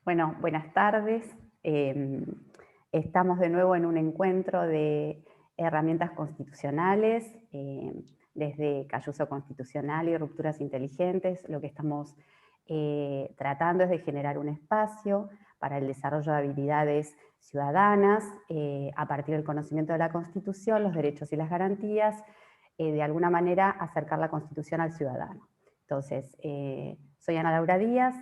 Bueno, buenas tardes. Estamos de nuevo en un encuentro de herramientas constitucionales, desde Cayuso Constitucional y Rupturas Inteligentes. Lo que estamos tratando es de generar un espacio para el desarrollo de habilidades ciudadanas a partir del conocimiento de la Constitución, los derechos y las garantías, de alguna manera acercar la Constitución al ciudadano. Entonces, soy Ana Laura Díaz.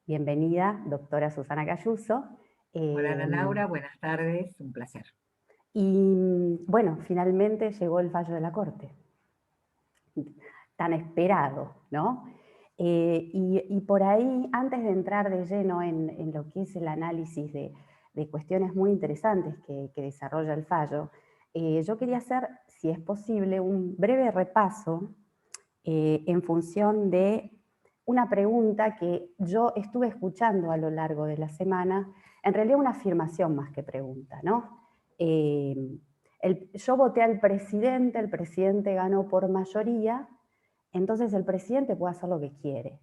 Bienvenida, doctora Susana Cayuso. Hola Ana Laura, buenas tardes, un placer. Y bueno, finalmente llegó el fallo de la Corte, tan esperado, ¿no? Y por ahí, antes de entrar de lleno en lo que es el análisis de cuestiones muy interesantes que desarrolla el fallo, yo quería hacer, si es posible, un breve repaso en función de una pregunta que yo estuve escuchando a lo largo de la semana, en realidad una afirmación más que pregunta, ¿no? Yo voté al presidente, el presidente ganó por mayoría, entonces el presidente puede hacer lo que quiere.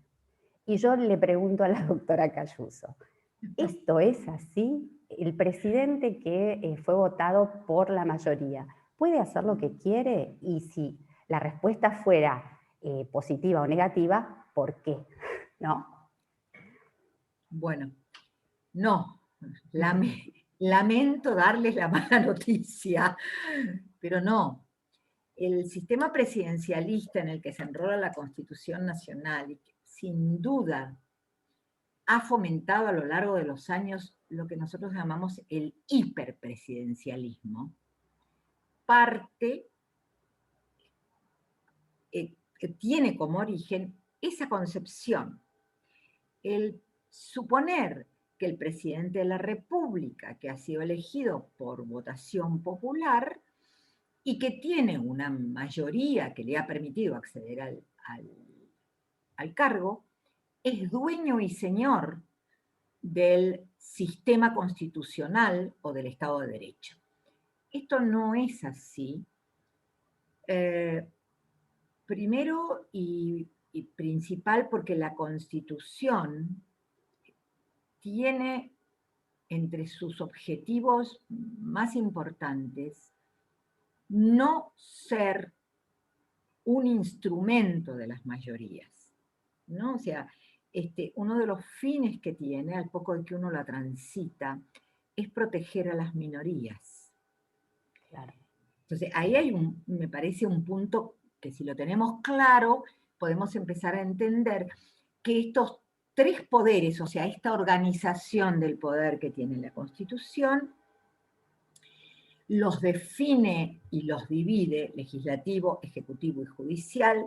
Y yo le pregunto a la doctora Cayuso, ¿esto es así? El presidente que fue votado por la mayoría, ¿puede hacer lo que quiere? Y si la respuesta fuera positiva o negativa, ¿por qué? ¿No? Bueno, no, lamento darles la mala noticia, pero no. El sistema presidencialista en el que se enrola la Constitución Nacional, y que sin duda ha fomentado a lo largo de los años lo que nosotros llamamos el hiperpresidencialismo, parte, tiene como origen esa concepción. El suponer que el presidente de la República, que ha sido elegido por votación popular y que tiene una mayoría que le ha permitido acceder al cargo, es dueño y señor del sistema constitucional o del Estado de Derecho. Esto no es así. Primero y principal porque la Constitución tiene entre sus objetivos más importantes no ser un instrumento de las mayorías, ¿no? O sea, uno de los fines que tiene, al poco de que uno la transita, es proteger a las minorías. Claro. Entonces, ahí hay me parece un punto que si lo tenemos claro, podemos empezar a entender que estos tres poderes, o sea, esta organización del poder que tiene la Constitución, los define y los divide, legislativo, ejecutivo y judicial.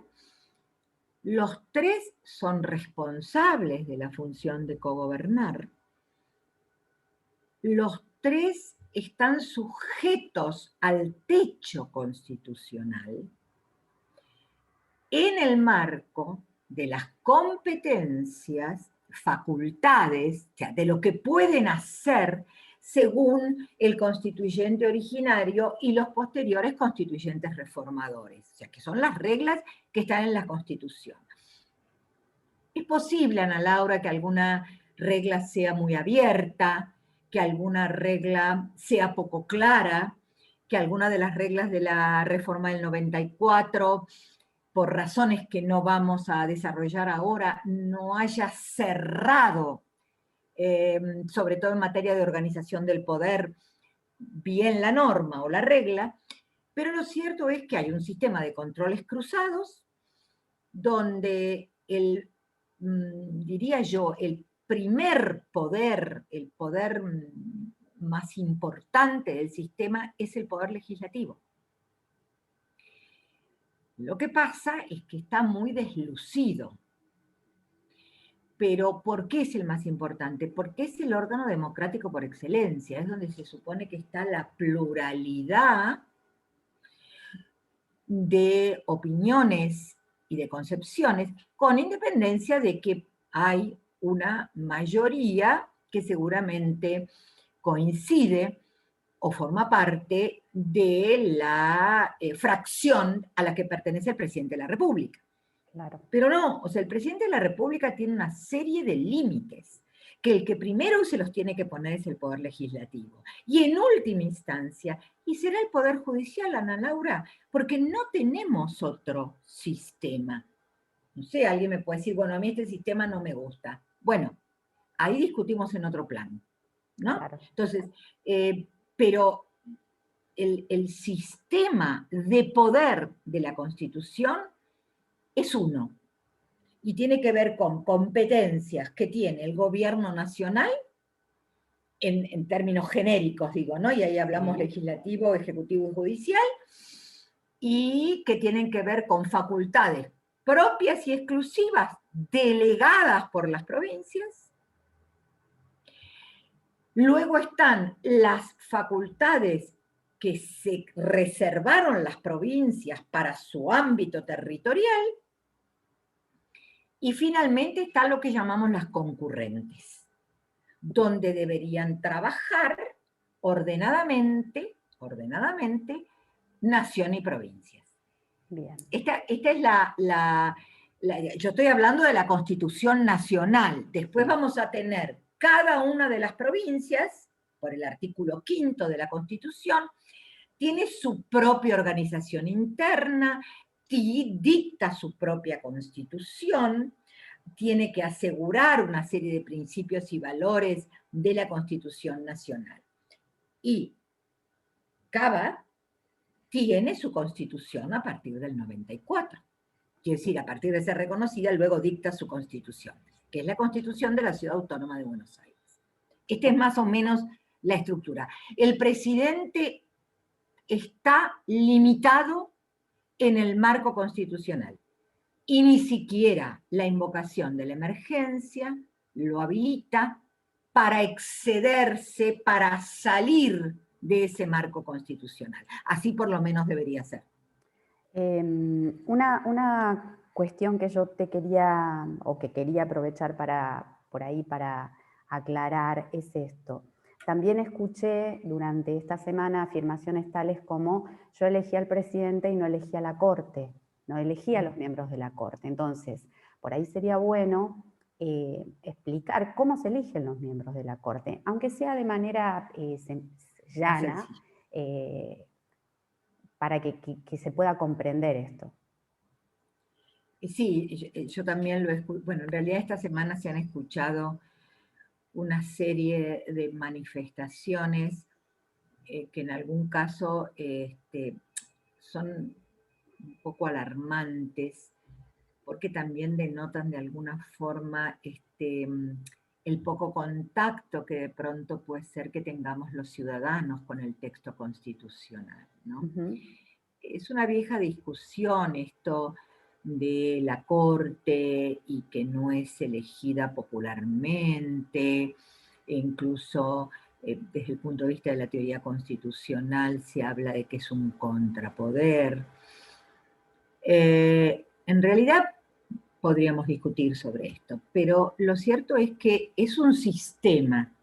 Los tres son responsables de la función de cogobernar. Los tres están sujetos al techo constitucional en el marco de las competencias, facultades, o sea, de lo que pueden hacer según el constituyente originario y los posteriores constituyentes reformadores, o sea, que son las reglas que están en la Constitución. Es posible, Ana Laura, que alguna regla sea muy abierta, que alguna regla sea poco clara, que alguna de las reglas de la reforma del 94, por razones que no vamos a desarrollar ahora, no haya cerrado, sobre todo en materia de organización del poder, bien la norma o la regla, pero lo cierto es que hay un sistema de controles cruzados donde diría yo, el primer poder, el poder más importante del sistema es el poder legislativo. Lo que pasa es que está muy deslucido. Pero ¿por qué es el más importante? Porque es el órgano democrático por excelencia, es donde se supone que está la pluralidad de opiniones y de concepciones, con independencia de que hay una mayoría que seguramente coincide o forma parte de la fracción a la que pertenece el presidente de la República. Claro. Pero no, o sea, el presidente de la República tiene una serie de límites que el que primero se los tiene que poner es el Poder Legislativo. Y en última instancia, y será el Poder Judicial, Ana Laura, porque no tenemos otro sistema. No sé, alguien me puede decir, bueno, a mí este sistema no me gusta. Bueno, ahí discutimos en otro plano, ¿no? Claro. Entonces, pero el sistema de poder de la Constitución es uno, y tiene que ver con competencias que tiene el gobierno nacional, en términos genéricos, digo, ¿no? Y ahí hablamos legislativo, ejecutivo y judicial, y que tienen que ver con facultades propias y exclusivas delegadas por las provincias. Luego están las facultades que se reservaron las provincias para su ámbito territorial. Y finalmente está lo que llamamos las concurrentes, donde deberían trabajar ordenadamente, nación y provincias. Bien. Esta es yo estoy hablando de la Constitución Nacional. Después vamos a tener cada una de las provincias, por el artículo 5 de la Constitución, tiene su propia organización interna, dicta su propia constitución, tiene que asegurar una serie de principios y valores de la Constitución Nacional. Y Cava tiene su constitución a partir del 94. Quiere decir, a partir de ser reconocida, luego dicta su constitución, que es la Constitución de la Ciudad Autónoma de Buenos Aires. Esta es más o menos la estructura. El presidente está limitado en el marco constitucional. Y ni siquiera la invocación de la emergencia lo habilita para excederse, para salir de ese marco constitucional. Así por lo menos debería ser. Una cuestión que yo te quería, o que quería aprovechar por ahí para aclarar es esto. También escuché durante esta semana afirmaciones tales como yo elegí al presidente y no elegí a la Corte, no elegí a los miembros de la Corte. Entonces, por ahí sería bueno explicar cómo se eligen los miembros de la Corte, aunque sea de manera llana, para que se pueda comprender esto. Sí, yo también lo escucho. Bueno, en realidad esta semana se han escuchado una serie de manifestaciones que en algún caso son un poco alarmantes, porque también denotan de alguna forma el poco contacto que de pronto puede ser que tengamos los ciudadanos con el texto constitucional, ¿no? Uh-huh. Es una vieja discusión esto de la Corte y que no es elegida popularmente, e incluso desde el punto de vista de la teoría constitucional se habla de que es un contrapoder. En realidad podríamos discutir sobre esto, pero lo cierto es que es un sistema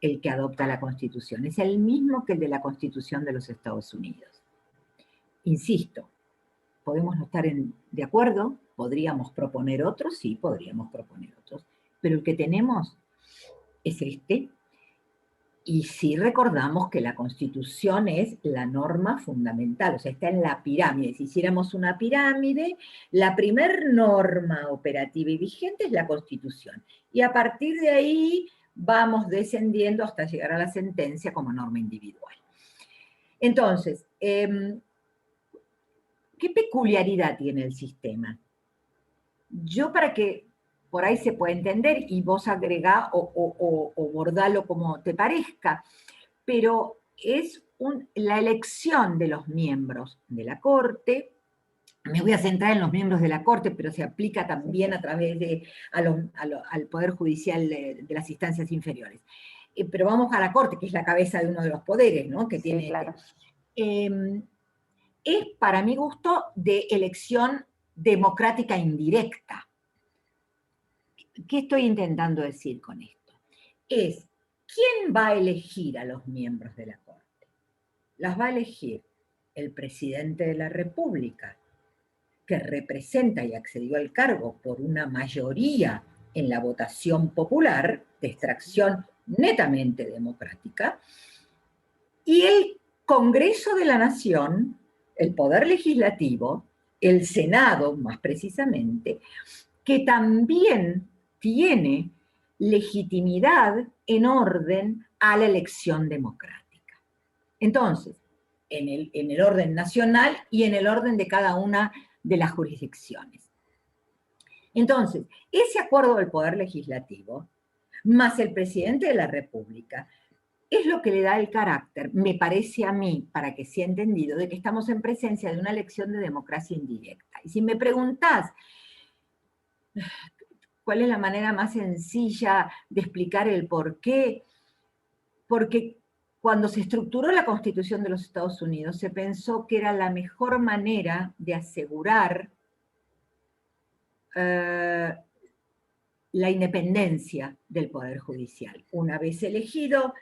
el que adopta la Constitución, es el mismo que el de la Constitución de los Estados Unidos. Insisto, podemos no estar de acuerdo, podríamos proponer otros, sí, podríamos proponer otros, pero el que tenemos es este, y sí recordamos que la Constitución es la norma fundamental, o sea, está en la pirámide. Si hiciéramos una pirámide, la primer norma operativa y vigente es la Constitución, y a partir de ahí vamos descendiendo hasta llegar a la sentencia como norma individual. Entonces, ¿qué peculiaridad tiene el sistema? Yo, para que por ahí se pueda entender, y vos agregá o bordalo como te parezca, pero es la elección de los miembros de la Corte. Me voy a centrar en los miembros de la Corte, pero se aplica también a través al Poder Judicial de las instancias inferiores. Pero vamos a la Corte, que es la cabeza de uno de los poderes, ¿no? Que tiene, sí, claro. Es, para mi gusto, de elección democrática indirecta. ¿Qué estoy intentando decir con esto? Es, ¿quién va a elegir a los miembros de la Corte? Las va a elegir el presidente de la República, que representa y accedió al cargo por una mayoría en la votación popular, de extracción netamente democrática, y el Congreso de la Nación, el Poder Legislativo, el Senado más precisamente, que también tiene legitimidad en orden a la elección democrática. Entonces, en el orden nacional y en el orden de cada una de las jurisdicciones. Entonces, ese acuerdo del Poder Legislativo, más el presidente de la República, es lo que le da el carácter, me parece a mí, para que sea entendido, de que estamos en presencia de una elección de democracia indirecta. Y si me preguntás cuál es la manera más sencilla de explicar el por qué, porque cuando se estructuró la Constitución de los Estados Unidos, se pensó que era la mejor manera de asegurar la independencia del Poder Judicial. Una vez elegido,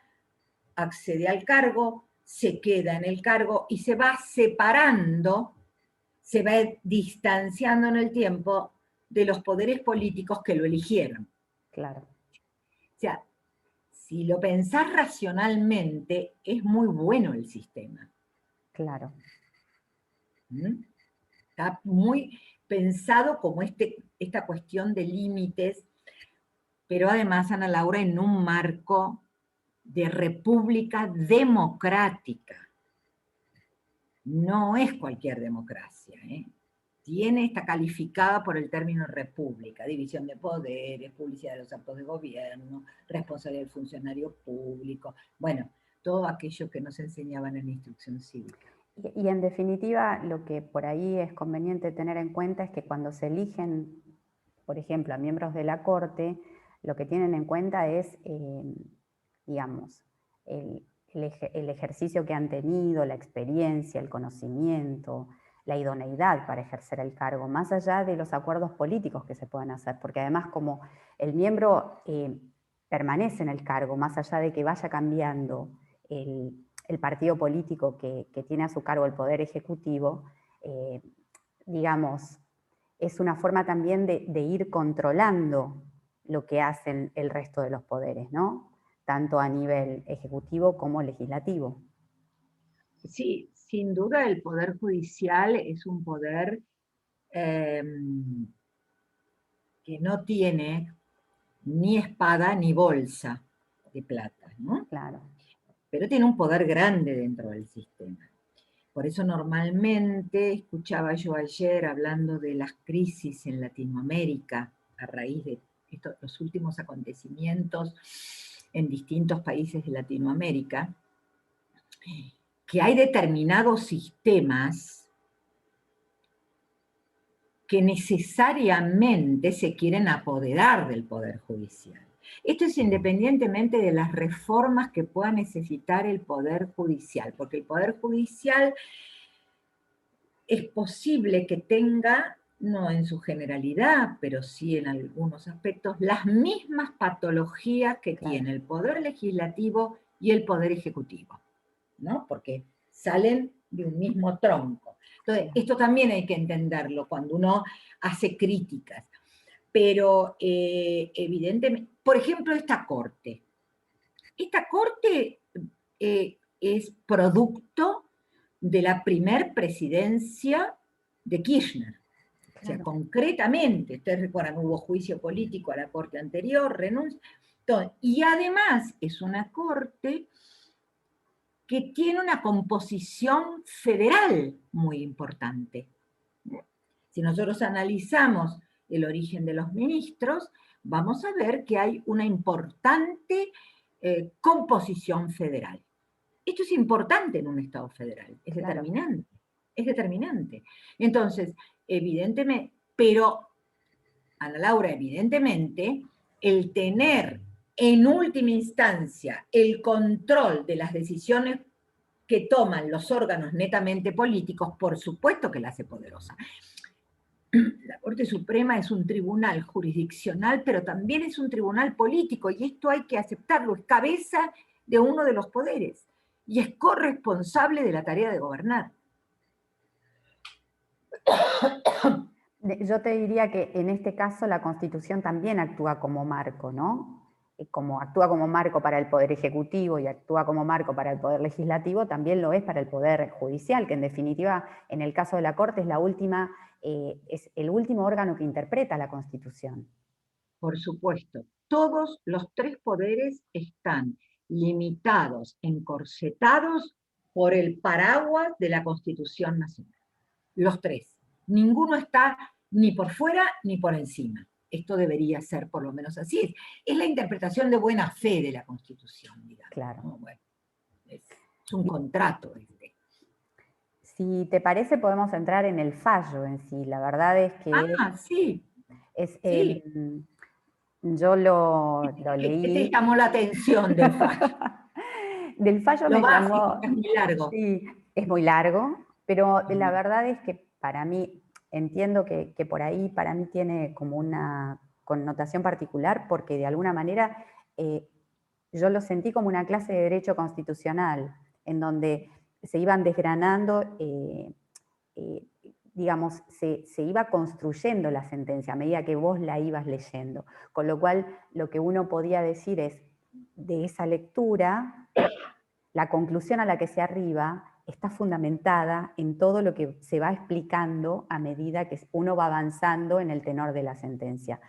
accede al cargo, se queda en el cargo y se va separando, se va distanciando en el tiempo de los poderes políticos que lo eligieron. Claro. O sea, si lo pensás racionalmente, es muy bueno el sistema. Claro. Está muy pensado como esta cuestión de límites, pero además, Ana Laura, en un marco de república democrática. No es cualquier democracia, está calificada por el término república, división de poderes, publicidad de los actos de gobierno, responsabilidad del funcionario público, bueno, todo aquello que nos enseñaban en la instrucción cívica. Y en definitiva, lo que por ahí es conveniente tener en cuenta es que cuando se eligen, por ejemplo, a miembros de la Corte, lo que tienen en cuenta es, digamos, el ejercicio que han tenido, la experiencia, el conocimiento, la idoneidad para ejercer el cargo, más allá de los acuerdos políticos que se puedan hacer, porque además como el miembro permanece en el cargo, más allá de que vaya cambiando el partido político que tiene a su cargo el Poder Ejecutivo, digamos, es una forma también de ir controlando lo que hacen el resto de los poderes, ¿no? Tanto a nivel ejecutivo como legislativo. Sí, sin duda el Poder Judicial es un poder que no tiene ni espada ni bolsa de plata, ¿no? Claro. Pero tiene un poder grande dentro del sistema. Por eso normalmente, escuchaba yo ayer hablando de las crisis en Latinoamérica a raíz de los últimos acontecimientos en distintos países de Latinoamérica, que hay determinados sistemas que necesariamente se quieren apoderar del Poder Judicial. Esto es independientemente de las reformas que pueda necesitar el Poder Judicial, porque el Poder Judicial es posible que tenga, no en su generalidad, pero sí en algunos aspectos, las mismas patologías que tiene el Poder Legislativo y el Poder Ejecutivo, ¿no? Porque salen de un mismo tronco. Entonces, esto también hay que entenderlo cuando uno hace críticas. Pero evidentemente, por ejemplo, esta corte. Esta corte es producto de la primer presidencia de Kirchner. Claro. O sea, concretamente, ustedes recuerdan, hubo juicio político a la corte anterior, renuncia. Y además es una corte que tiene una composición federal muy importante. Si nosotros analizamos el origen de los ministros, vamos a ver que hay una importante composición federal. Esto es importante en un Estado federal, es determinante, es determinante. Entonces, evidentemente, pero, Ana Laura, evidentemente, el tener en última instancia el control de las decisiones que toman los órganos netamente políticos, por supuesto que la hace poderosa. La Corte Suprema es un tribunal jurisdiccional, pero también es un tribunal político, y esto hay que aceptarlo, es cabeza de uno de los poderes, y es corresponsable de la tarea de gobernar. Yo te diría que en este caso la Constitución también actúa como marco, ¿no? Como actúa como marco para el Poder Ejecutivo y actúa como marco para el Poder Legislativo, también lo es para el Poder Judicial, que en definitiva, en el caso de la Corte, es el último órgano que interpreta la Constitución. Por supuesto, todos los tres poderes están limitados, encorsetados por el paraguas de la Constitución Nacional. Los tres. Ninguno está ni por fuera ni por encima. Esto debería ser por lo menos así. Es la interpretación de buena fe de la Constitución, digamos. Claro. ¿No? Bueno, es un contrato este. Si te parece, podemos entrar en el fallo en sí. La verdad es que Sí. Sí. Yo lo ¿Qué te leí. llamó la atención del fallo? Del fallo Lo me básico, llamó, es muy largo. sí, es muy largo, pero la verdad es que para mí, entiendo que por ahí para mí tiene como una connotación particular, porque de alguna manera yo lo sentí como una clase de derecho constitucional, en donde se iban desgranando, digamos, se iba construyendo la sentencia a medida que vos la ibas leyendo. Con lo cual, lo que uno podía decir es, de esa lectura, la conclusión a la que se arriba está fundamentada en todo lo que se va explicando a medida que uno va avanzando en el tenor de la sentencia.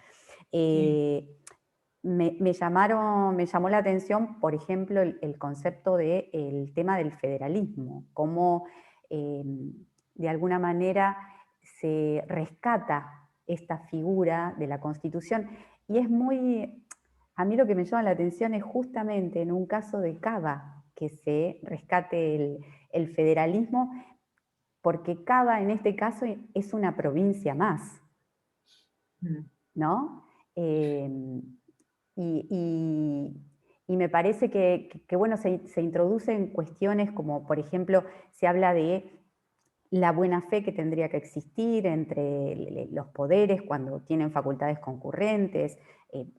Me llamó la atención, por ejemplo, el concepto del tema del federalismo, cómo de alguna manera se rescata esta figura de la Constitución. Y a mí lo que me llama la atención es justamente en un caso de Cava que se rescate el federalismo, porque Cava en este caso es una provincia más, ¿no? Y me parece que bueno, se introducen cuestiones como, por ejemplo, se habla de la buena fe que tendría que existir entre los poderes cuando tienen facultades concurrentes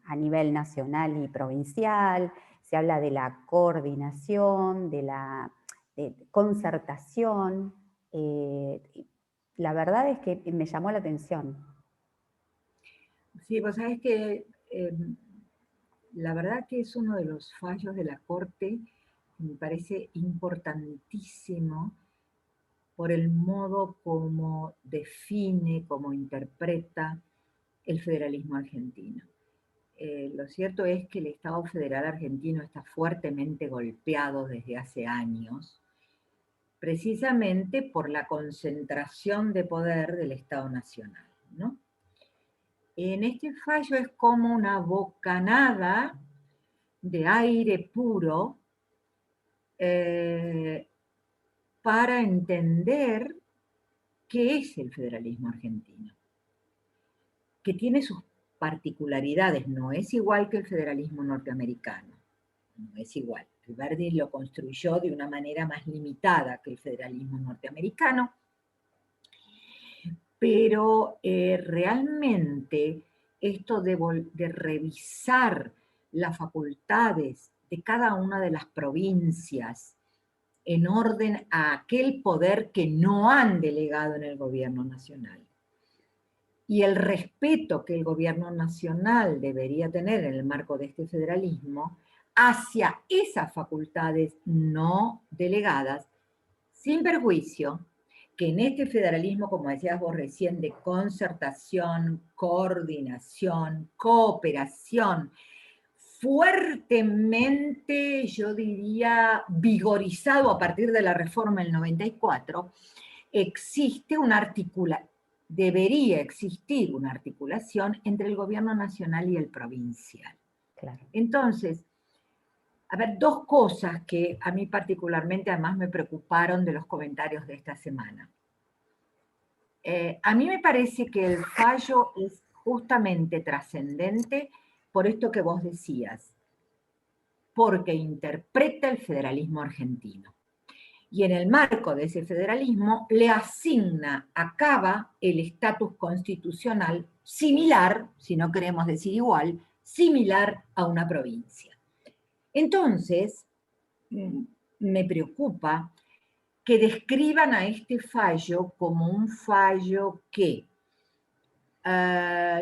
a nivel nacional y provincial, se habla de la coordinación, de la concertación. La verdad es que me llamó la atención. Sí, vos sabés que la verdad que es uno de los fallos de la Corte que me parece importantísimo por el modo como define, como interpreta el federalismo argentino. Lo cierto es que el Estado federal argentino está fuertemente golpeado desde hace años, precisamente por la concentración de poder del Estado nacional, ¿no? En este fallo es como una bocanada de aire puro para entender qué es el federalismo argentino, que tiene sus particularidades, no es igual que el federalismo norteamericano, no es igual. El Verdi lo construyó de una manera más limitada que el federalismo norteamericano, pero realmente esto de revisar las facultades de cada una de las provincias en orden a aquel poder que no han delegado en el gobierno nacional, y el respeto que el gobierno nacional debería tener en el marco de este federalismo hacia esas facultades no delegadas, sin perjuicio que en este federalismo, como decías vos recién, de concertación, coordinación, cooperación, fuertemente, yo diría, vigorizado a partir de la reforma del 94, existe una debería existir una articulación entre el gobierno nacional y el provincial. Claro. Entonces, a ver, dos cosas que a mí particularmente además me preocuparon de los comentarios de esta semana. A mí me parece que el fallo es justamente trascendente por esto que vos decías, porque interpreta el federalismo argentino. Y en el marco de ese federalismo le asigna a Cava el estatus constitucional similar, si no queremos decir igual, similar a una provincia. Entonces, me preocupa que describan a este fallo como un fallo que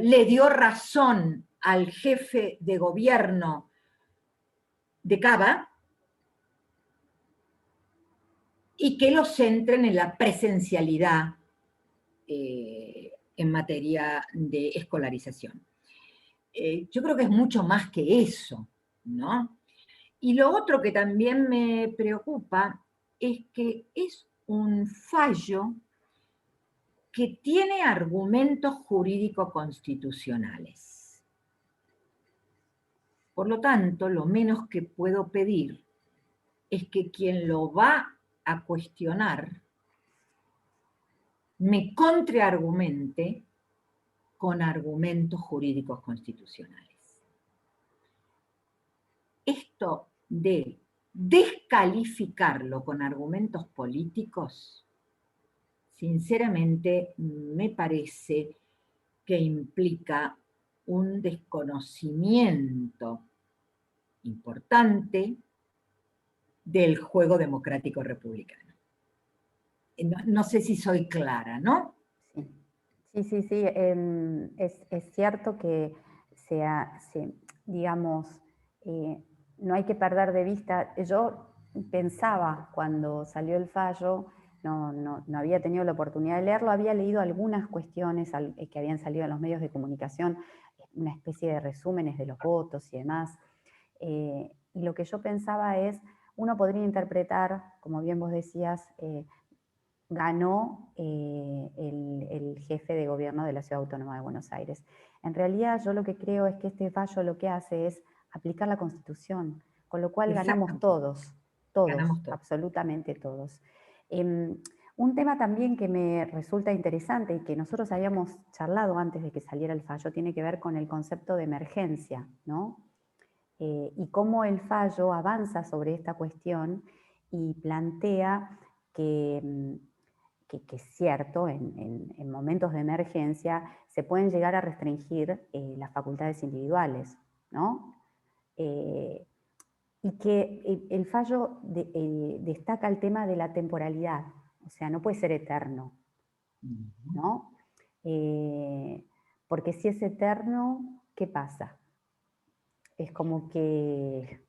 le dio razón al jefe de gobierno de Cava y que lo centren en la presencialidad en materia de escolarización. Yo creo que es mucho más que eso, ¿no? Y lo otro que también me preocupa es que es un fallo que tiene argumentos jurídicos constitucionales. Por lo tanto, lo menos que puedo pedir es que quien lo va a cuestionar me contraargumente con argumentos jurídicos constitucionales. Esto de descalificarlo con argumentos políticos, sinceramente me parece que implica un desconocimiento importante del juego democrático republicano. No sé si soy clara, ¿no? Sí. Es cierto que digamos, no hay que perder de vista. Yo pensaba cuando salió el fallo, no había tenido la oportunidad de leerlo, había leído algunas cuestiones que habían salido en los medios de comunicación, una especie de resúmenes de los votos y demás. Y lo que yo pensaba es, uno podría interpretar, como bien vos decías, ganó el jefe de gobierno de la Ciudad Autónoma de Buenos Aires. En realidad yo lo que creo es que este fallo lo que hace es aplicar la Constitución, con lo cual ganamos todos, absolutamente todos. Un tema también que me resulta interesante y que nosotros habíamos charlado antes de que saliera el fallo tiene que ver con el concepto de emergencia, ¿no? Y cómo el fallo avanza sobre esta cuestión y plantea que es cierto, en momentos de emergencia se pueden llegar a restringir las facultades individuales, ¿no? Y que el fallo destaca el tema de la temporalidad, o sea, no puede ser eterno, ¿no? Porque si es eterno, ¿qué pasa? Es como que...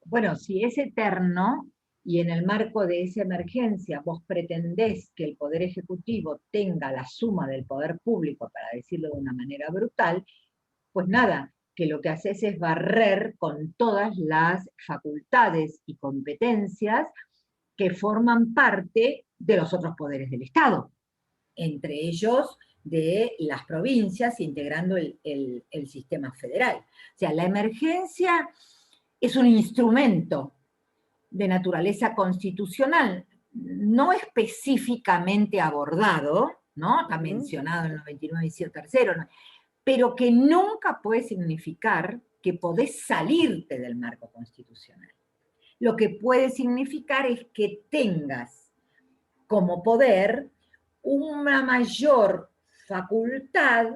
Bueno, si es eterno y en el marco de esa emergencia vos pretendés que el Poder Ejecutivo tenga la suma del poder público, para decirlo de una manera brutal, pues nada, que lo que haces es barrer con todas las facultades y competencias que forman parte de los otros poderes del Estado, entre ellos de las provincias, integrando el sistema federal. O sea, la emergencia es un instrumento de naturaleza constitucional, no específicamente abordado, ¿no? Está mencionado en el 99, inciso tercero, ¿no? Pero que nunca puede significar que podés salirte del marco constitucional. Lo que puede significar es que tengas como poder una mayor facultad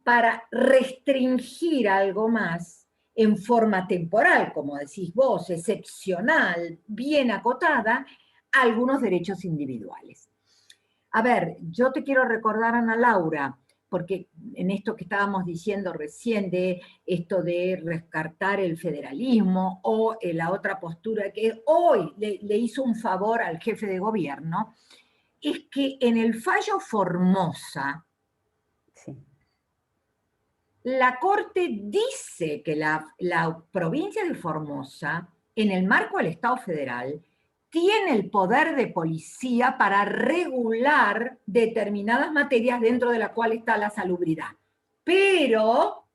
para restringir algo más en forma temporal, como decís vos, excepcional, bien acotada, algunos derechos individuales. A ver, yo te quiero recordar, Ana Laura, porque en esto que estábamos diciendo recién de esto de rescatar el federalismo o la otra postura que hoy le hizo un favor al jefe de gobierno, es que en el fallo Formosa, sí, la Corte dice que la provincia de Formosa, en el marco del Estado federal, tiene el poder de policía para regular determinadas materias dentro de la cual está la salubridad. Pero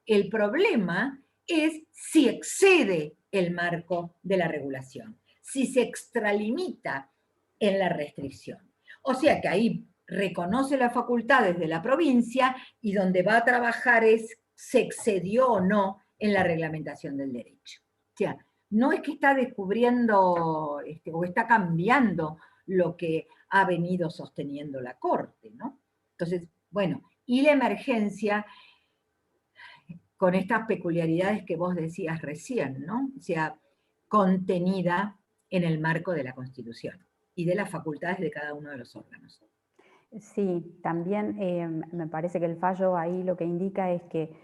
el problema es si excede el marco de la regulación, si se extralimita en la restricción. O sea que ahí reconoce las facultades de la provincia y donde va a trabajar es se excedió o no en la reglamentación del derecho. O sea, no es que está descubriendo o está cambiando lo que ha venido sosteniendo la Corte, ¿no? Entonces, bueno, y la emergencia con estas peculiaridades que vos decías recién, ¿no? O sea, contenida en el marco de la Constitución y de las facultades de cada uno de los órganos. Sí, también me parece que el fallo ahí lo que indica es que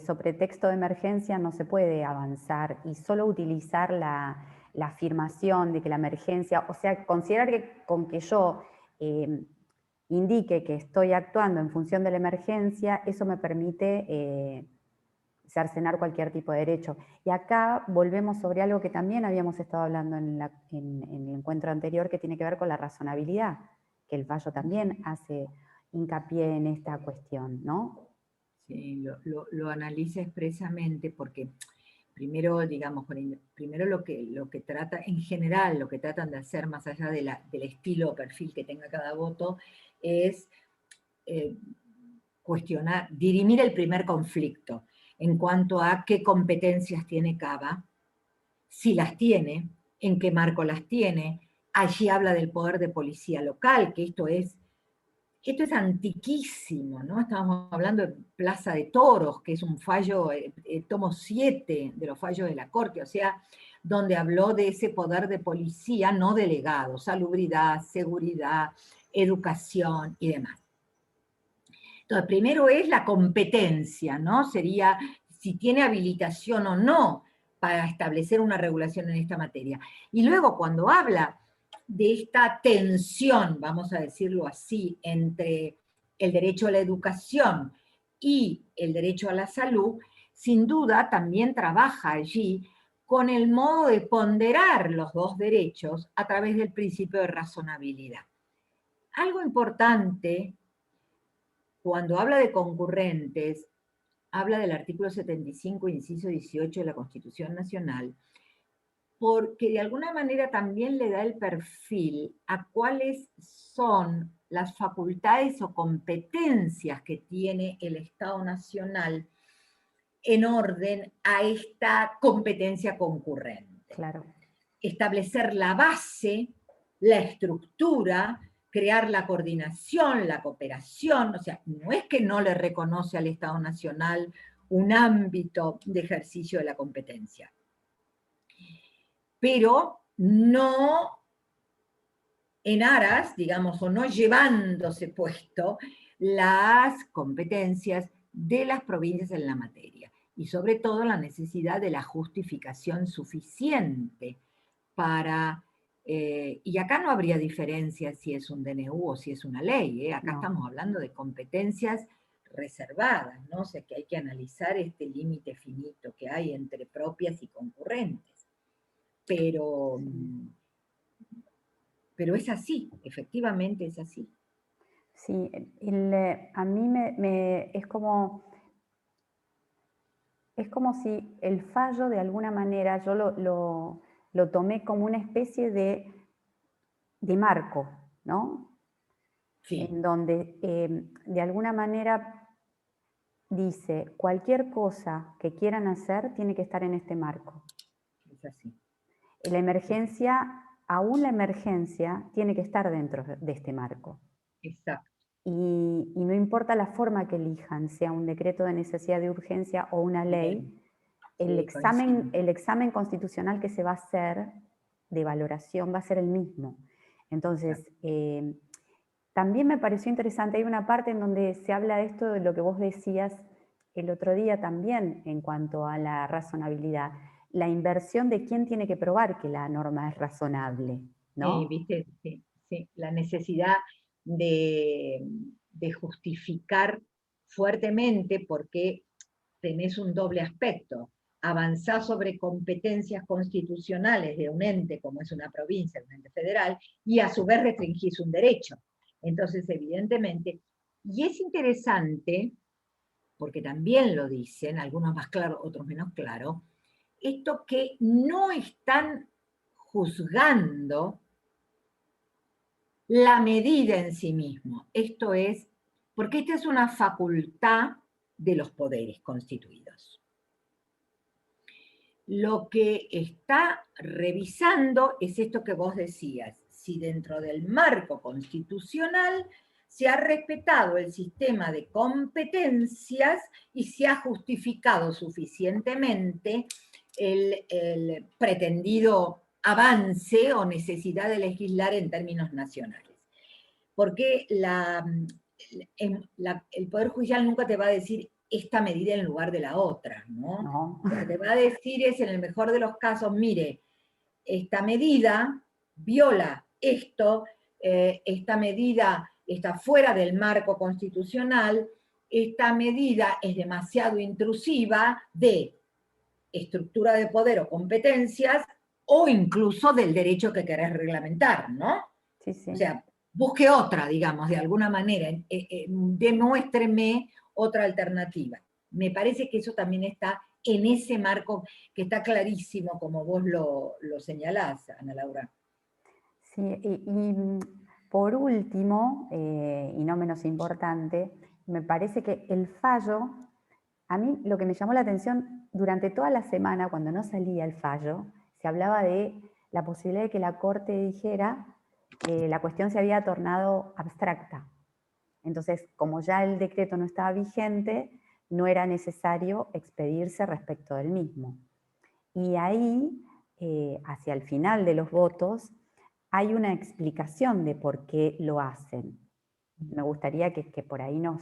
sobre texto de emergencia no se puede avanzar y solo utilizar la afirmación de que la emergencia, o sea, considerar que con que yo indique que estoy actuando en función de la emergencia, eso me permite cercenar cualquier tipo de derecho. Y acá volvemos sobre algo que también habíamos estado hablando en el encuentro anterior, que tiene que ver con la razonabilidad, que el fallo también hace hincapié en esta cuestión, ¿no? Sí, lo analiza expresamente porque primero, digamos, primero lo que trata, en general, lo que tratan de hacer, más allá del estilo o perfil que tenga cada voto, es eh, cuestionar, dirimir el primer conflicto en cuanto a qué competencias tiene cada, si las tiene, en qué marco las tiene. Allí habla del poder de policía local, que esto es antiquísimo, ¿no? Estábamos hablando de Plaza de Toros, que es un fallo, tomo 7 de los fallos de la Corte, o sea, donde habló de ese poder de policía no delegado, salubridad, seguridad, educación y demás. Entonces, primero es la competencia, ¿no? Sería si tiene habilitación o no para establecer una regulación en esta materia. Y luego, cuando habla de esta tensión, vamos a decirlo así, entre el derecho a la educación y el derecho a la salud, sin duda también trabaja allí con el modo de ponderar los dos derechos a través del principio de razonabilidad. Algo importante cuando habla de concurrentes, habla del artículo 75, inciso 18 de la Constitución Nacional, porque de alguna manera también le da el perfil a cuáles son las facultades o competencias que tiene el Estado Nacional en orden a esta competencia concurrente. Claro. Establecer la base, la estructura, crear la coordinación, la cooperación, o sea, no es que no le reconoce al Estado Nacional un ámbito de ejercicio de la competencia, pero no en aras, digamos, o no llevándose puesto las competencias de las provincias en la materia, y sobre todo la necesidad de la justificación suficiente para, y acá no habría diferencia si es un DNU o si es una ley, acá No. estamos hablando de competencias reservadas, ¿no? O sea que hay que analizar este límite finito que hay entre propias y concurrentes. Pero, pero es así, efectivamente es así. Sí, a mí es como si el fallo de alguna manera yo lo tomé como una especie de marco, ¿no? Sí, En donde de alguna manera dice, cualquier cosa que quieran hacer tiene que estar en este marco. es así. La emergencia, aún la emergencia, tiene que estar dentro de este marco. Exacto. Y no importa la forma que elijan, sea un decreto de necesidad de urgencia o una ley, Sí, el examen constitucional que se va a hacer de valoración va a ser el mismo. Entonces, también me pareció interesante, hay una parte en donde se habla de esto, de lo que vos decías el otro día también, en cuanto a la razonabilidad, la inversión de quién tiene que probar que la norma es razonable, Sí, ¿no? viste, sí, sí, la necesidad de, de justificar fuertemente porque tenés un doble aspecto. Avanzar sobre competencias constitucionales de un ente como es una provincia, un ente federal, y a su vez restringís un derecho. Entonces, evidentemente, y es interesante, porque también lo dicen, algunos más claros, otros menos claros, esto que no están juzgando la medida en sí mismo. Esto es, porque esta es una facultad de los poderes constituidos. Lo que está revisando es esto que vos decías, si dentro del marco constitucional se ha respetado el sistema de competencias y se ha justificado suficientemente el pretendido avance o necesidad de legislar en términos nacionales. Porque el Poder Judicial nunca te va a decir esta medida en lugar de la otra, ¿no? No. Lo que te va a decir es, en el mejor de los casos, mire, esta medida viola esto, esta medida está fuera del marco constitucional, esta medida es demasiado intrusiva de estructura de poder o competencias, o incluso del derecho que querés reglamentar, ¿no? Sí, sí. O sea, busque otra, digamos, de alguna manera, demuéstreme otra alternativa. Me parece que eso también está en ese marco que está clarísimo, como vos lo señalás, Ana Laura. Sí, por último, y no menos importante, me parece que el fallo, a mí lo que me llamó la atención durante toda la semana, cuando no salía el fallo, se hablaba de la posibilidad de que la Corte dijera que la cuestión se había tornado abstracta. Entonces, como ya el decreto no estaba vigente, no era necesario expedirse respecto del mismo. Y ahí, hacia el final de los votos, hay una explicación de por qué lo hacen. Me gustaría que por ahí nos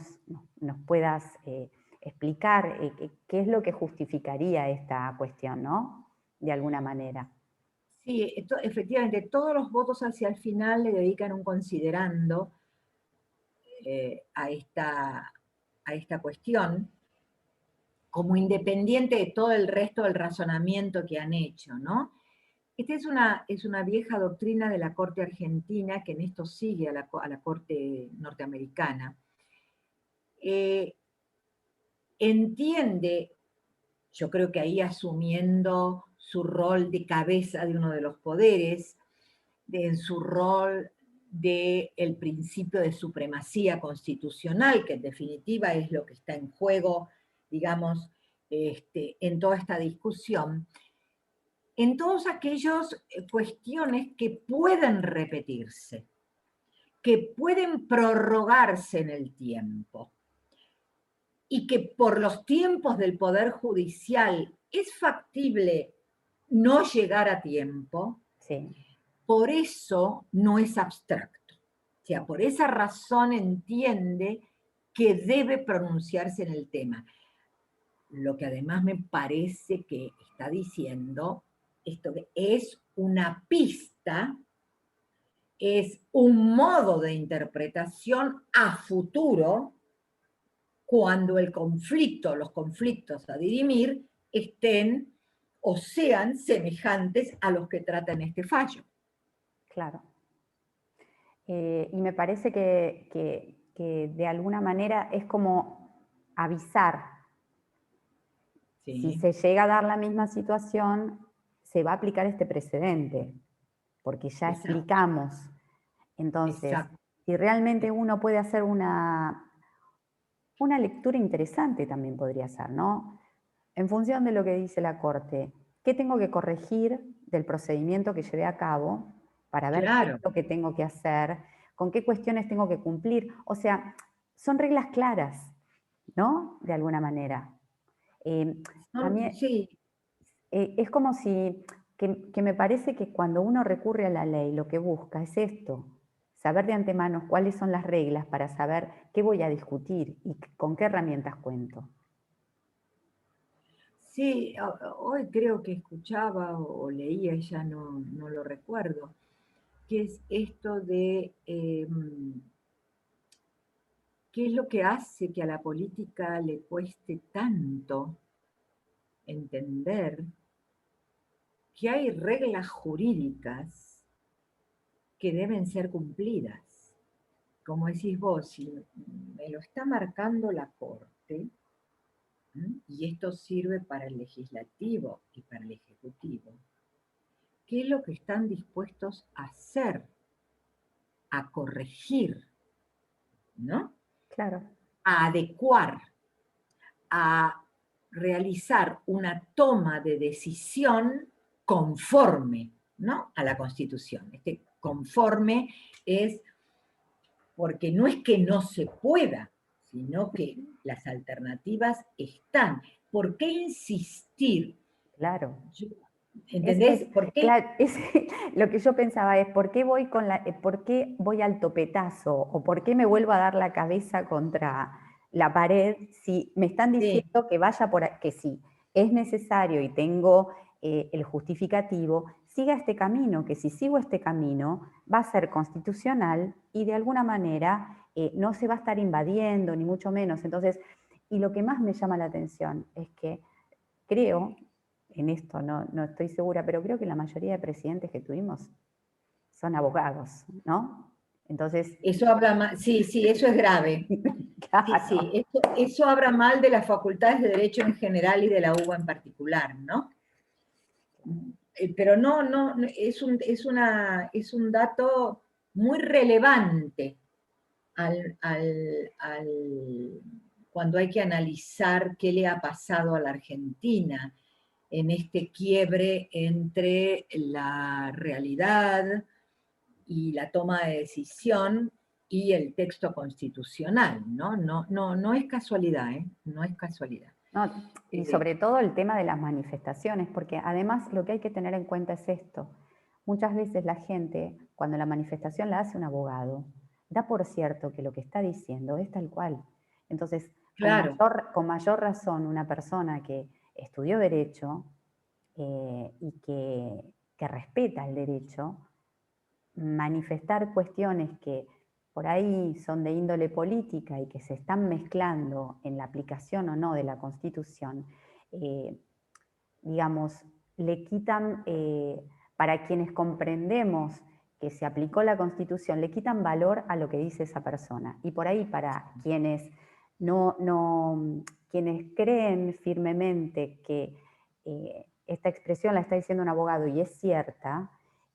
puedas explicar qué es lo que justificaría esta cuestión, ¿no? De alguna manera. Sí, efectivamente, todos los votos hacia el final le dedican un considerando a esta cuestión, como independiente de todo el resto del razonamiento que han hecho, ¿no? Esta es una vieja doctrina de la Corte Argentina, que en esto sigue a la Corte norteamericana. Entiende, yo creo que ahí asumiendo su rol de cabeza de uno de los poderes, en su rol del principio de supremacía constitucional, que en definitiva es lo que está en juego, digamos, en toda esta discusión, en todas aquellas cuestiones que pueden repetirse, que pueden prorrogarse en el tiempo, y que por los tiempos del Poder Judicial es factible no llegar a tiempo, Sí. por eso no es abstracto. O sea, por esa razón entiende que debe pronunciarse en el tema. Lo que además me parece que está diciendo, esto que es una pista, es un modo de interpretación a futuro, cuando el conflicto, los conflictos a dirimir, estén o sean semejantes a los que trata en este fallo. Claro. Y me parece que de alguna manera es como avisar. Sí. Si se llega a dar la misma situación, se va a aplicar este precedente, porque ya Exacto. explicamos. Entonces, Exacto. si realmente uno puede hacer una lectura interesante también podría ser, ¿no? En función de lo que dice la Corte, ¿qué tengo que corregir del procedimiento que llevé a cabo para ver qué Claro. es lo que tengo que hacer, con qué cuestiones tengo que cumplir? O sea, son reglas claras, ¿no? De alguna manera. A mí Sí. es como si, que me parece que cuando uno recurre a la ley, lo que busca es esto, saber de antemano cuáles son las reglas para saber qué voy a discutir y con qué herramientas cuento. Sí, hoy creo que escuchaba o leía, ya no lo recuerdo, que es esto de qué es lo que hace que a la política le cueste tanto entender que hay reglas jurídicas que deben ser cumplidas. Como decís vos, si me lo está marcando la Corte, y esto sirve para el legislativo y para el ejecutivo, ¿qué es lo que están dispuestos a hacer, a corregir, ¿no? Claro. A adecuar, a realizar una toma de decisión conforme, ¿no?, a la Constitución. Este conforme es porque no es que no se pueda, sino que las alternativas están. ¿Por qué insistir? Claro. ¿Entendés? ¿Por qué? Claro, lo que yo pensaba es, ¿por qué voy por qué voy al topetazo? ¿O por qué me vuelvo a dar la cabeza contra la pared si me están Sí, diciendo que vaya que si es necesario y tengo el justificativo, siga este camino, que si sigo este camino va a ser constitucional y de alguna manera no se va a estar invadiendo, ni mucho menos. Entonces, y lo que más me llama la atención es que creo, en esto no estoy segura, pero creo que la mayoría de presidentes que tuvimos son abogados, ¿no? Entonces, eso habla mal, sí, sí, eso es grave. Sí, sí, claro, eso habla mal de las facultades de Derecho en general y de la UBA en particular, ¿no? Pero no, es un dato muy relevante cuando hay que analizar qué le ha pasado a la Argentina en este quiebre entre la realidad y la toma de decisión y el texto constitucional, ¿no? No es casualidad, ¿eh? No es casualidad. no, y sobre todo el tema de las manifestaciones, porque además lo que hay que tener en cuenta es esto. Muchas veces la gente, cuando la manifestación la hace un abogado, da por cierto que lo que está diciendo es tal cual. Entonces, Claro, con mayor razón, una persona que estudió Derecho y que respeta el derecho, manifestar cuestiones que por ahí son de índole política y que se están mezclando en la aplicación o no de la Constitución, eh, digamos, le quitan, para quienes comprendemos que se aplicó la Constitución, le quitan valor a lo que dice esa persona. Y por ahí para quienes quienes creen firmemente que esta expresión la está diciendo un abogado y es cierta,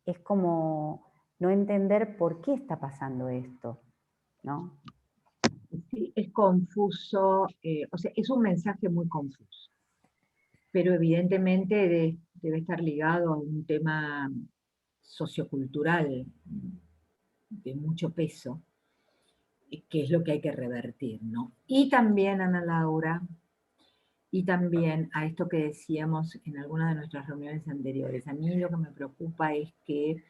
es como no entender por qué está pasando esto, ¿no? sí, es confuso, o sea, es un mensaje muy confuso, pero evidentemente debe estar ligado a un tema sociocultural de mucho peso, que es lo que hay que revertir, ¿no? Y también, Ana Laura, y también a esto que decíamos en alguna de nuestras reuniones anteriores, a mí lo que me preocupa es que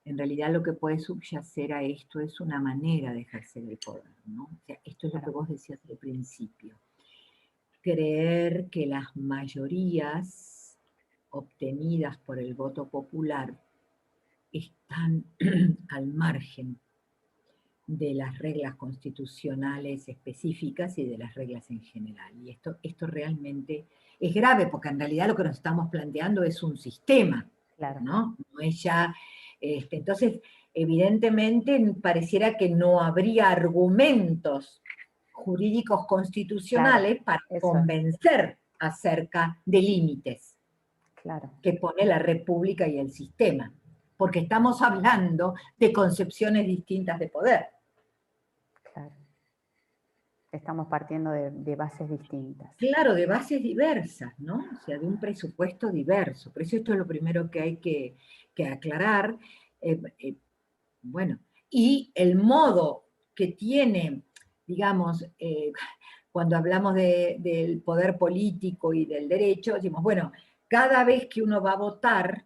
en realidad lo que puede subyacer a esto es una manera de ejercer el poder, ¿no? O sea, esto es lo que Claro, vos decías al principio. Creer que las mayorías obtenidas por el voto popular están al margen de las reglas constitucionales específicas y de las reglas en general. Y esto realmente es grave porque en realidad lo que nos estamos planteando es un sistema, claro, ¿no? No es ya, entonces, evidentemente pareciera que no habría argumentos jurídicos claro, constitucionales para eso es, convencer acerca de límites claro, que pone la República y el sistema, porque estamos hablando de concepciones distintas de poder. claro. Estamos partiendo de bases distintas. Claro, de bases diversas, ¿no? O sea, de un presupuesto diverso. Por eso esto es lo primero que hay que aclarar. Eh, bueno, y el modo que tiene, digamos, cuando hablamos del poder político y del derecho, decimos, bueno, cada vez que uno va a votar,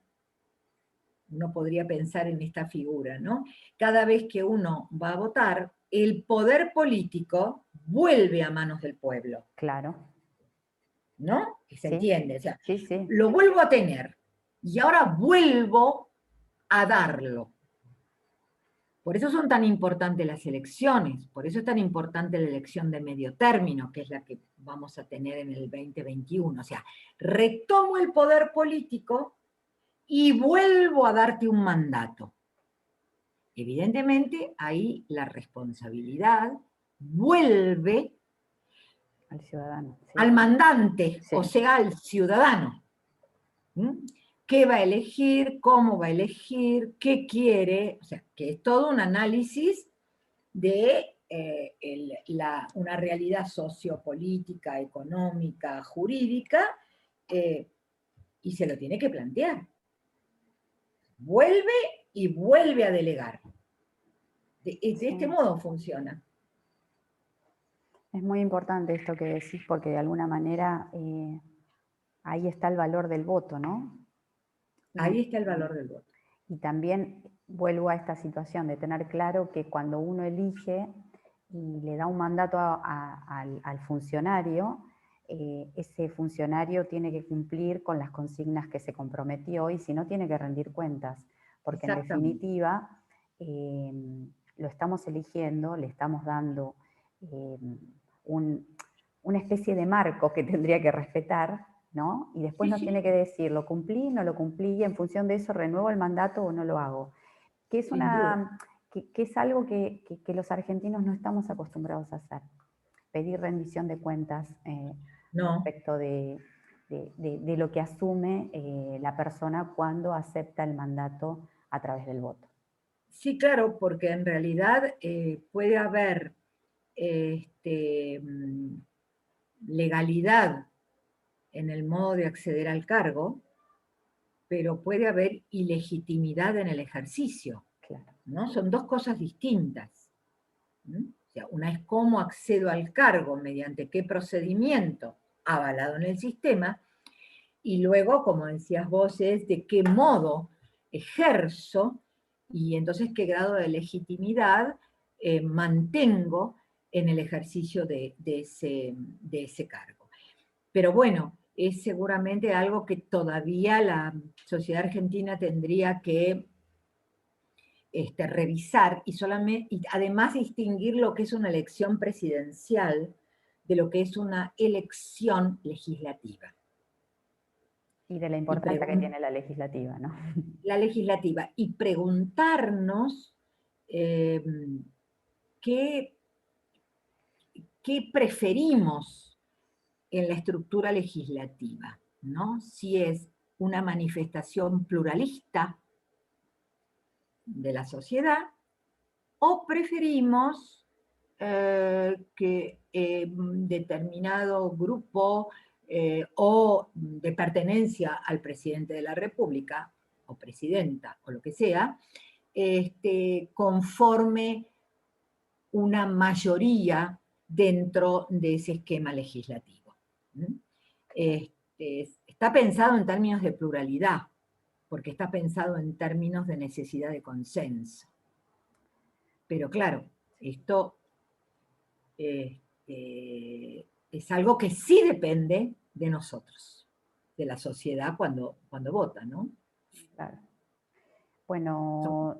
uno podría pensar en esta figura, ¿no? Cada vez que uno va a votar, el poder político vuelve a manos del pueblo, Claro, ¿no? Que se sí, entiende, o sea, sí, sí, lo vuelvo a tener y ahora vuelvo a darlo. Por eso son tan importantes las elecciones, por eso es tan importante la elección de medio término, que es la que vamos a tener en el 2021. O sea, retomo el poder político y vuelvo a darte un mandato. Evidentemente, ahí la responsabilidad vuelve al ciudadano, sí, al mandante, o sí, sea, al ciudadano. ¿Mm? ¿Qué va a elegir? ¿Cómo va a elegir? ¿Qué quiere? O sea, que es todo un análisis de una realidad sociopolítica, económica, jurídica, y se lo tiene que plantear. Vuelve y vuelve a delegar. De este sí. modo funciona. Es muy importante esto que decís porque de alguna manera ahí está el valor del voto, ¿no? Ahí está el valor del voto. Y también vuelvo a esta situación de tener claro que cuando uno elige y le da un mandato al funcionario, ese funcionario tiene que cumplir con las consignas que se comprometió y si no tiene que rendir cuentas, porque en Exactamente. definitiva lo estamos eligiendo, le estamos dando eh, una especie de marco que tendría que respetar, ¿no? Y después Sí, nos tiene sí, que decir, lo cumplí, no lo cumplí, y en función de eso renuevo el mandato o no lo hago. Que es, sin duda. que es algo que los argentinos no estamos acostumbrados a hacer. Pedir rendición de cuentas No. respecto de lo que asume la persona cuando acepta el mandato a través del voto. Sí, claro, porque en realidad puede haber legalidad en el modo de acceder al cargo, pero puede haber ilegitimidad en el ejercicio, Claro. ¿no? Son dos cosas distintas. O sea, una es cómo accedo al cargo, mediante qué procedimiento avalado en el sistema, y luego, como decías vos, es de qué modo ejerzo y entonces qué grado de legitimidad mantengo en el ejercicio de ese cargo. Pero bueno, es seguramente algo que todavía la sociedad argentina tendría que revisar y además distinguir lo que es una elección presidencial de lo que es una elección legislativa. Y de la Y importancia que tiene la legislativa, ¿no? la legislativa y preguntarnos eh, qué, qué preferimos en la estructura legislativa, ¿no? Si es una manifestación pluralista de la sociedad o preferimos que determinado grupo o de pertenencia al presidente de la República o presidenta o lo que sea, conforme una mayoría dentro de ese esquema legislativo. Está pensado en términos de pluralidad, porque está pensado en términos de necesidad de consenso. Pero claro, esto es algo que sí depende de nosotros, de la sociedad cuando vota, ¿no? Claro. Bueno,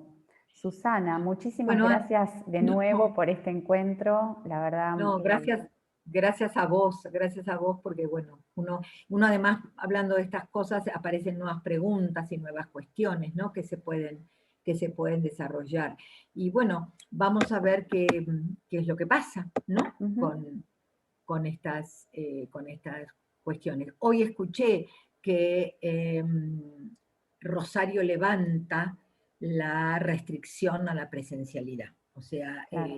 Susana, muchísimas Bueno, gracias de nuevo no, por este encuentro. La verdad, no, gracias a vos, porque bueno, uno además, hablando de estas cosas, aparecen nuevas preguntas y nuevas cuestiones, ¿no? Que se pueden desarrollar. Y bueno, vamos a ver qué es lo que pasa, ¿no? Con estas cuestiones. Hoy escuché que Rosario levanta la restricción a la presencialidad, o sea, claro.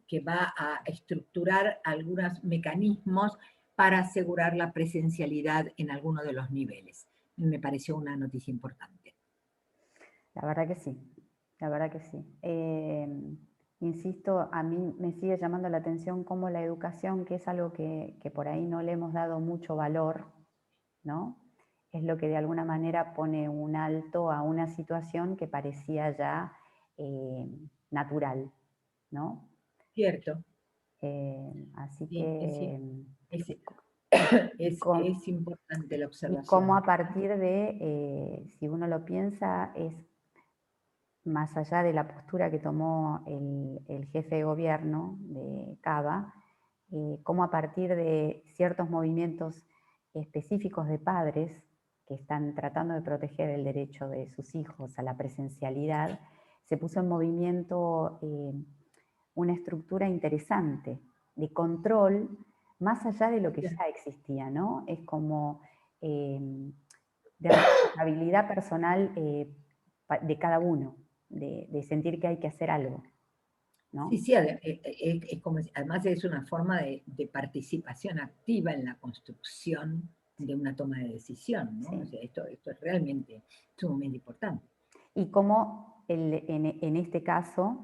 que va a estructurar algunos mecanismos para asegurar la presencialidad en alguno de los niveles. Me pareció una noticia importante. La verdad que sí, la verdad que sí. Insisto, a mí me sigue llamando la atención cómo la educación, que es algo que por ahí no le hemos dado mucho valor, ¿no? Es lo que de alguna manera pone un alto a una situación que parecía ya natural, ¿no? Cierto. Así Sí, que, es importante la y cómo observación. a partir de, si uno lo piensa, es más allá de la postura que tomó el jefe de gobierno de Cava, cómo a partir de ciertos movimientos específicos de padres que están tratando de proteger el derecho de sus hijos a la presencialidad, se puso en movimiento una estructura interesante de control más allá de lo que ya existía, ¿no? Es como eh, de responsabilidad personal de cada uno, de sentir que hay que hacer algo, Sí, ¿no? sí, es como, además es una forma de participación activa en la construcción de una toma de decisión, ¿no? O Sí. sea, esto es realmente sumamente importante. Y cómo en este caso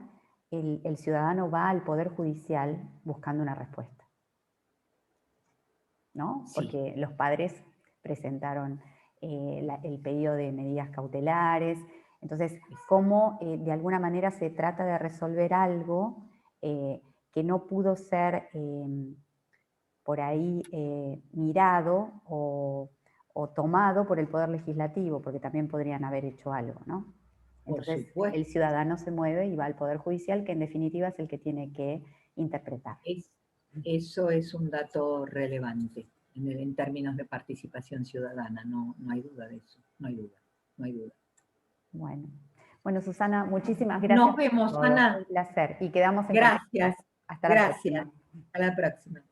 el ciudadano va al Poder Judicial buscando una respuesta, ¿no? Sí, Porque los padres presentaron el pedido de medidas cautelares. Entonces, cómo de alguna manera se trata de resolver algo que no pudo ser por ahí mirado o tomado por el Poder Legislativo, porque también podrían haber hecho algo, ¿no? Entonces, el ciudadano se mueve y va al Poder Judicial, que en definitiva es el que tiene que interpretar. Eso es un dato relevante en términos de participación ciudadana, no hay duda de eso, no hay duda. Bueno, Susana, muchísimas gracias. Nos vemos, Ana. Un placer. Y quedamos en contacto. Hasta la próxima. A la próxima.